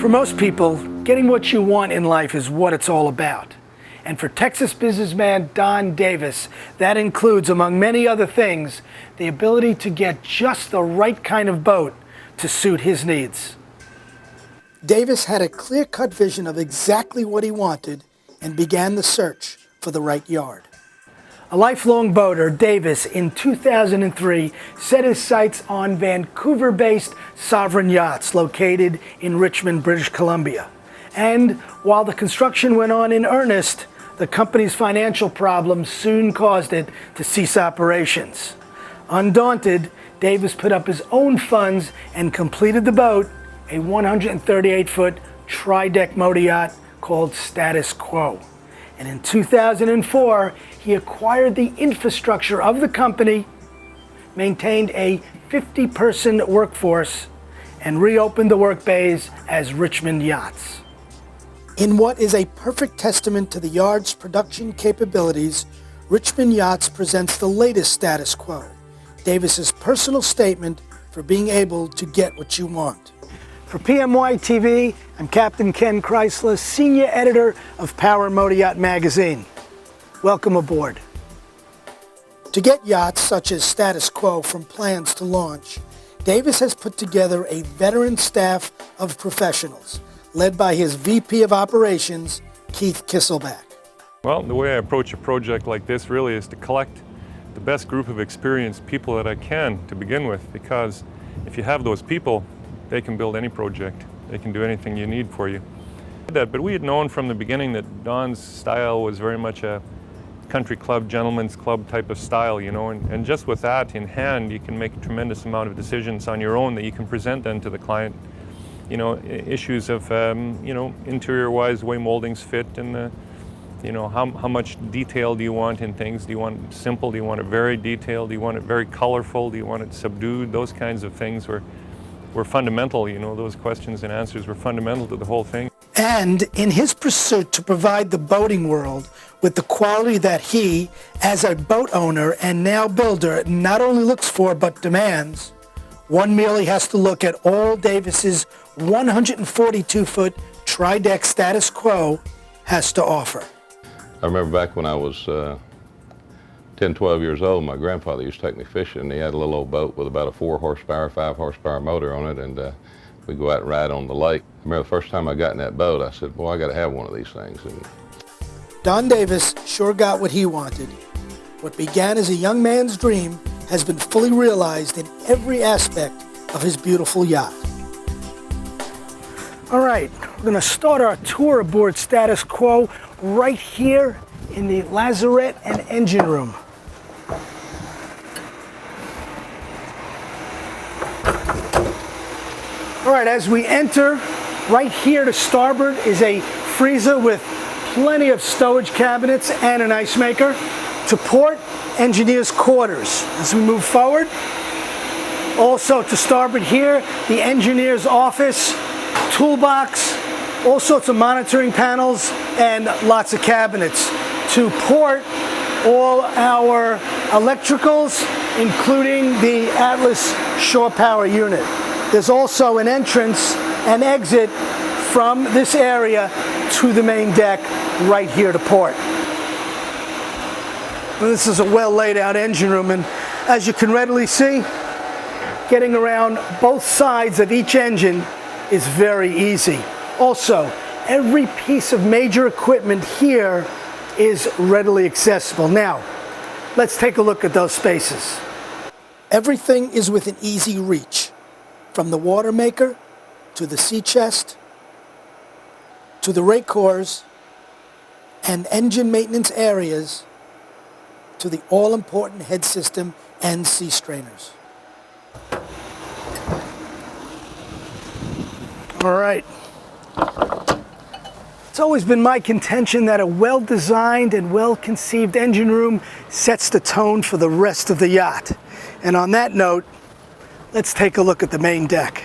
For most people, getting what you want in life is what it's all about. And for Texas businessman Don Davis, that includes, among many other things, the ability to get just the right kind of boat to suit his needs. Davis had a clear-cut vision of exactly what he wanted and began the search for the right yard. A lifelong boater, Davis, in 2003, set his sights on Vancouver-based Sovereign Yachts located in Richmond, British Columbia. And while the construction went on in earnest, the company's financial problems soon caused it to cease operations. Undaunted, Davis put up his own funds and completed the boat, a 138-foot Trideck motor yacht called Status Quo. And in 2004, he acquired the infrastructure of the company, maintained a 50-person workforce, and reopened the work bays as Richmond Yachts. In what is a perfect testament to the yard's production capabilities, Richmond Yachts presents the latest Status Quo, Davis's personal statement for being able to get what you want. For PMY TV, I'm Captain Ken Chrysler, Senior Editor of Power Motor Yacht Magazine. Welcome aboard. To get yachts such as Status Quo from plans to launch, Davis has put together a veteran staff of professionals, led by his VP of Operations, Keith Kisselback. Well, the way I approach a project like this really is to collect the best group of experienced people that I can to begin with, because if you have those people, they can build any project. They can do anything you need for you. But we had known from the beginning that Don's style was very much a country club, gentleman's club type of style, you know, and just with that in hand, you can make a tremendous amount of decisions on your own that you can present then to the client. You know, issues of, you know, interior-wise, the way moldings fit, and you know, how much detail do you want in things? Do you want it simple? Do you want it very detailed? Do you want it very colorful? Do you want it subdued? Those kinds of things were fundamental, you know, those questions and answers were fundamental to the whole thing. And in his pursuit to provide the boating world with the quality that he, as a boat owner and now builder, not only looks for but demands, one merely has to look at all Davis's 142-foot Trideck Status Quo has to offer. I remember back when I was 10, 12 years old, my grandfather used to take me fishing, and he had a little old boat with about a 4-horsepower, 5-horsepower motor on it, and we'd go out and ride on the lake. I remember the first time I got in that boat, I said, boy, I got to have one of these things. And Don Davis sure got what he wanted. What began as a young man's dream has been fully realized in every aspect of his beautiful yacht. All right, we're going to start our tour aboard Status Quo right here in the lazarette and engine room. All right, as we enter, right here to starboard is a freezer with plenty of stowage cabinets and an ice maker. To port, engineer's quarters. As we move forward, also to starboard here, the engineer's office, toolbox, all sorts of monitoring panels, and lots of cabinets. To port, all our electricals, including the Atlas shore power unit. There's also an entrance and exit from this area to the main deck right here to port. This is a well laid out engine room, and as you can readily see, getting around both sides of each engine is very easy. Also, every piece of major equipment here is readily accessible. Now, let's take a look at those spaces. Everything is within easy reach, from the water maker to the sea chest to the rake cores and engine maintenance areas to the all-important head system and sea strainers. All right. It's always been my contention that a well-designed and well-conceived engine room sets the tone for the rest of the yacht. And on that note, let's take a look at the main deck.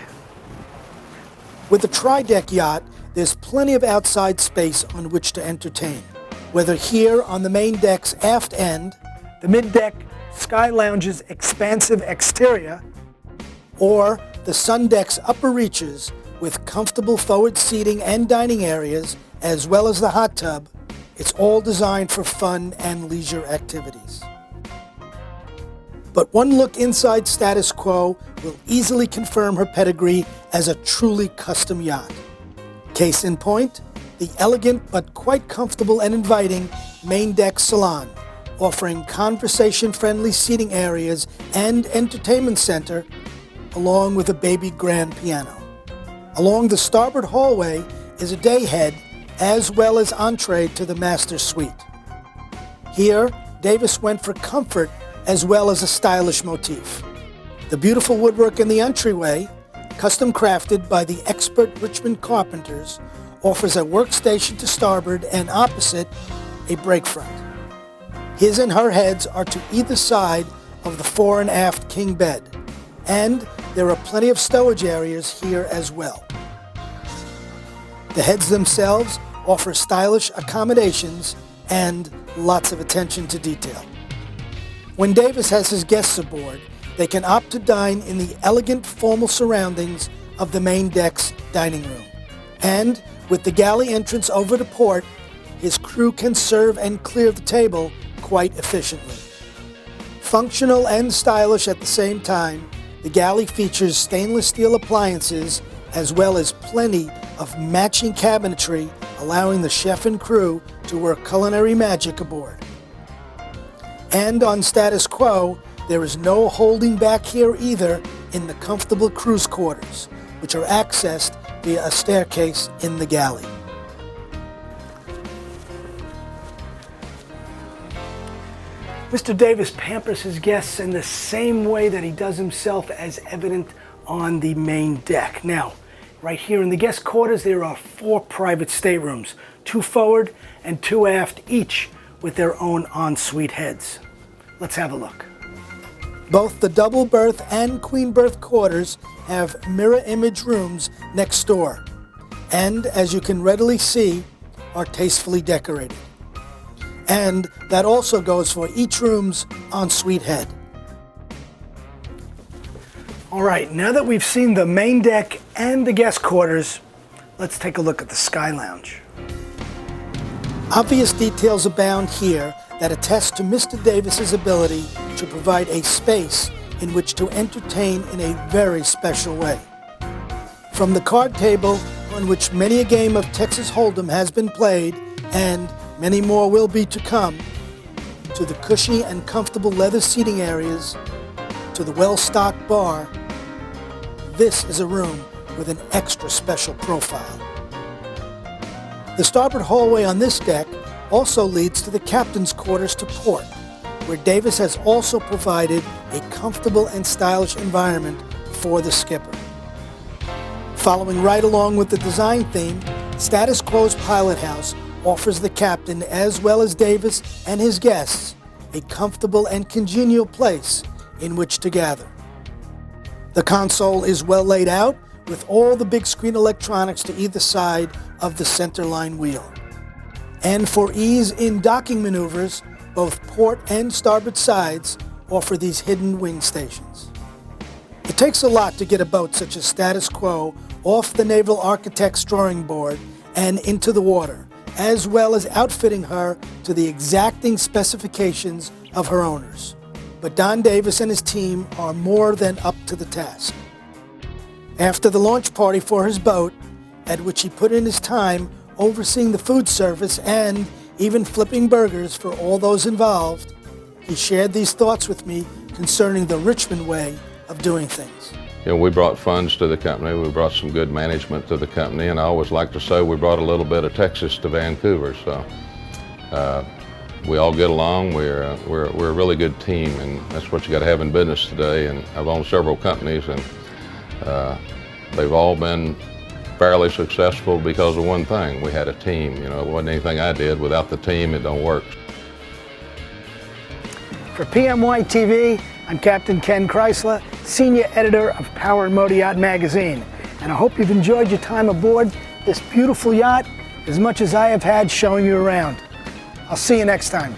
With the Trideck yacht, there's plenty of outside space on which to entertain. Whether here on the main deck's aft end, the mid-deck Sky Lounge's expansive exterior, or the sun deck's upper reaches, with comfortable forward seating and dining areas, as well as the hot tub, it's all designed for fun and leisure activities. But one look inside Status Quo will easily confirm her pedigree as a truly custom yacht. Case in point, the elegant but quite comfortable and inviting main deck salon, offering conversation-friendly seating areas and entertainment center, along with a baby grand piano. Along the starboard hallway is a day head, as well as entree to the master suite. Here, Davis went for comfort as well as a stylish motif. The beautiful woodwork in the entryway, custom crafted by the expert Richmond carpenters, offers a workstation to starboard and opposite, a break front. His and her heads are to either side of the fore and aft king bed, and there are plenty of stowage areas here as well. The heads themselves offer stylish accommodations and lots of attention to detail. When Davis has his guests aboard, they can opt to dine in the elegant formal surroundings of the main deck's dining room. And with the galley entrance over to port, his crew can serve and clear the table quite efficiently. Functional and stylish at the same time, the galley features stainless steel appliances as well as plenty of matching cabinetry, allowing the chef and crew to work culinary magic aboard. And on Status Quo, there is no holding back here either in the comfortable cruise quarters, which are accessed via a staircase in the galley. Mr. Davis pampers his guests in the same way that he does himself, as evident on the main deck. Now, right here in the guest quarters, there are 4 private staterooms, 2 forward and 2 aft, each with their own ensuite heads. Let's have a look. Both the double berth and queen berth quarters have mirror image rooms next door, and as you can readily see, are tastefully decorated. And that also goes for each room's ensuite head. All right, now that we've seen the main deck and the guest quarters, let's take a look at the Sky Lounge. Obvious details abound here that attest to Mr. Davis's ability to provide a space in which to entertain in a very special way. From the card table, on which many a game of Texas Hold'em has been played, and many more will be to come, to the cushy and comfortable leather seating areas, to the well-stocked bar, this is a room with an extra special profile. The starboard hallway on this deck also leads to the captain's quarters to port, where Davis has also provided a comfortable and stylish environment for the skipper. Following right along with the design theme, Status Quo's pilot house offers the captain, as well as Davis and his guests, a comfortable and congenial place in which to gather. The console is well laid out, with all the big screen electronics to either side of the centerline wheel. And for ease in docking maneuvers, both port and starboard sides offer these hidden wing stations. It takes a lot to get a boat such as Status Quo off the naval architect's drawing board and into the water, as well as outfitting her to the exacting specifications of her owners. But Don Davis and his team are more than up to the task. After the launch party for his boat, at which he put in his time overseeing the food service and even flipping burgers for all those involved, he shared these thoughts with me concerning the Richmond way of doing things. You know, we brought funds to the company, we brought some good management to the company, and I always like to say we brought a little bit of Texas to Vancouver. So we all get along, we're a really good team, and that's what you got to have in business today. And I've owned several companies, and they've all been fairly successful because of one thing: we had a team. You know, it wasn't anything I did. Without the team, it don't work. For PMY TV, I'm Captain Ken Chrysler, Senior Editor of Power and Motor Yacht Magazine, and I hope you've enjoyed your time aboard this beautiful yacht as much as I have had showing you around. I'll see you next time.